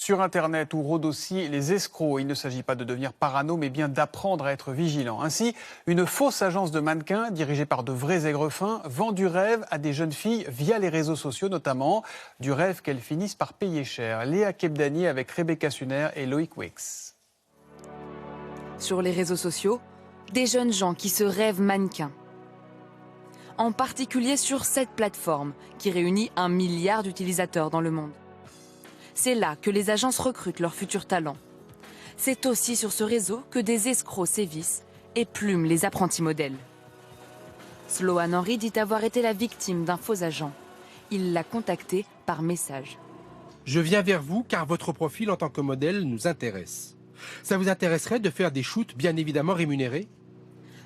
Sur Internet où rôdent aussi les escrocs. Il ne s'agit pas de devenir parano, mais bien d'apprendre à être vigilant. Ainsi, une fausse agence de mannequins, dirigée par de vrais aigrefins, vend du rêve à des jeunes filles via les réseaux sociaux notamment. Du rêve qu'elles finissent par payer cher. Léa Kebdani avec Rebecca Suner et Loïc Wix. Sur les réseaux sociaux, des jeunes gens qui se rêvent mannequins. En particulier sur cette plateforme qui réunit 1 milliard d'utilisateurs dans le monde. C'est là que les agences recrutent leurs futurs talents. C'est aussi sur ce réseau que des escrocs sévissent et plument les apprentis modèles. Sloan Henry dit avoir été la victime d'un faux agent. Il l'a contacté par message. Je viens vers vous car votre profil en tant que modèle nous intéresse. Ça vous intéresserait de faire des shoots bien évidemment rémunérés?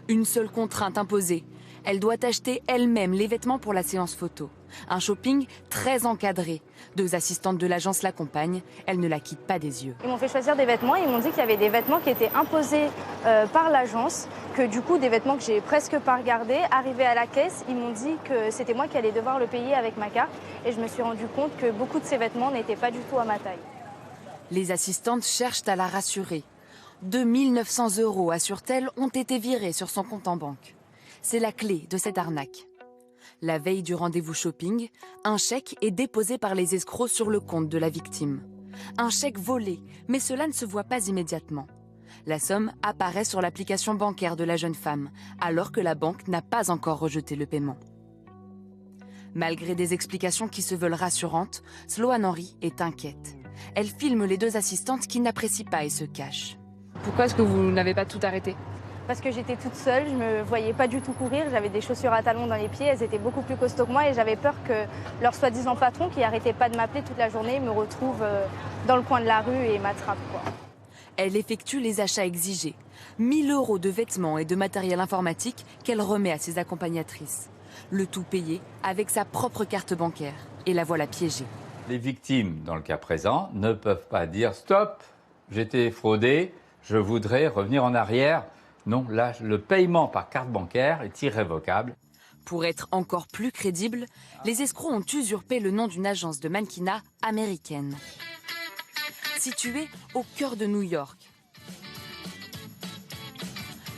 Une seule contrainte imposée. Elle doit acheter elle-même les vêtements pour la séance photo. Un shopping très encadré. 2 assistantes de l'agence l'accompagnent. Elles ne la quittent pas des yeux. Ils m'ont fait choisir des vêtements. Ils m'ont dit qu'il y avait des vêtements qui étaient imposés par l'agence. Que du coup, des vêtements que j'ai presque pas regardés. Arrivés à la caisse, ils m'ont dit que c'était moi qui allais devoir le payer avec ma carte. Et je me suis rendu compte que beaucoup de ces vêtements n'étaient pas du tout à ma taille. Les assistantes cherchent à la rassurer. 2 900 €, assure-t-elle, ont été virés sur son compte en banque. C'est la clé de cette arnaque. La veille du rendez-vous shopping, un chèque est déposé par les escrocs sur le compte de la victime. Un chèque volé, mais cela ne se voit pas immédiatement. La somme apparaît sur l'application bancaire de la jeune femme, alors que la banque n'a pas encore rejeté le paiement. Malgré des explications qui se veulent rassurantes, Sloan Henry est inquiète. Elle filme les 2 assistantes qui n'apprécient pas et se cachent. Pourquoi est-ce que vous n'avez pas tout arrêté? Parce que j'étais toute seule, je me voyais pas du tout courir, j'avais des chaussures à talons dans les pieds, elles étaient beaucoup plus costauds que moi et j'avais peur que leur soi-disant patron, qui arrêtait pas de m'appeler toute la journée, me retrouve dans le coin de la rue et m'attrape, quoi. Elle effectue les achats exigés. 1 000 € de vêtements et de matériel informatique qu'elle remet à ses accompagnatrices. Le tout payé avec sa propre carte bancaire. Et la voilà piégée. Les victimes, dans le cas présent, ne peuvent pas dire « Stop, j'étais fraudé, je voudrais revenir en arrière ». Non, là, le paiement par carte bancaire est irrévocable. Pour être encore plus crédible, les escrocs ont usurpé le nom d'une agence de mannequinat américaine. Située au cœur de New York.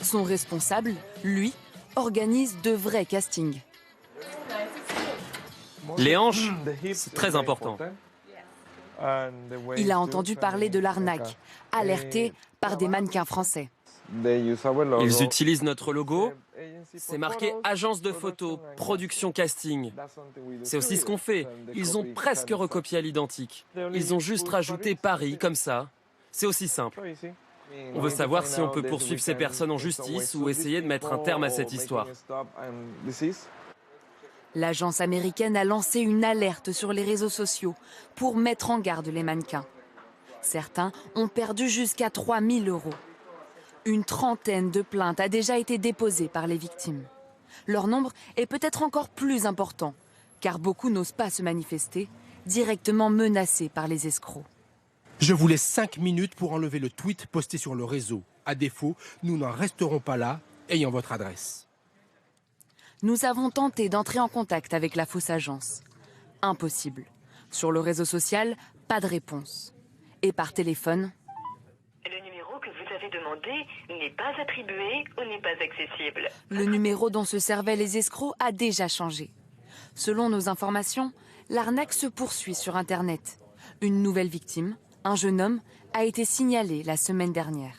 Son responsable, lui, organise de vrais castings. Les hanches, c'est très important. Il a entendu parler de l'arnaque, alerté par des mannequins français. Ils utilisent notre logo. C'est marqué agence de photos, production casting. C'est aussi ce qu'on fait. Ils ont presque recopié à l'identique. Ils ont juste rajouté Paris comme ça. C'est aussi simple. On veut savoir si on peut poursuivre ces personnes en justice ou essayer de mettre un terme à cette histoire. L'agence américaine a lancé une alerte sur les réseaux sociaux pour mettre en garde les mannequins. Certains ont perdu jusqu'à 3 000 €. Une trentaine de plaintes a déjà été déposée par les victimes. Leur nombre est peut-être encore plus important, car beaucoup n'osent pas se manifester, directement menacés par les escrocs. Je vous laisse 5 minutes pour enlever le tweet posté sur le réseau. À défaut, nous n'en resterons pas là, ayant votre adresse. Nous avons tenté d'entrer en contact avec la fausse agence. Impossible. Sur le réseau social, pas de réponse. Et par téléphone... Le numéro que vous avez demandé n'est pas attribué ou n'est pas accessible. Le numéro dont se servaient les escrocs a déjà changé. Selon nos informations, l'arnaque se poursuit sur Internet. Une nouvelle victime, un jeune homme, a été signalé la semaine dernière.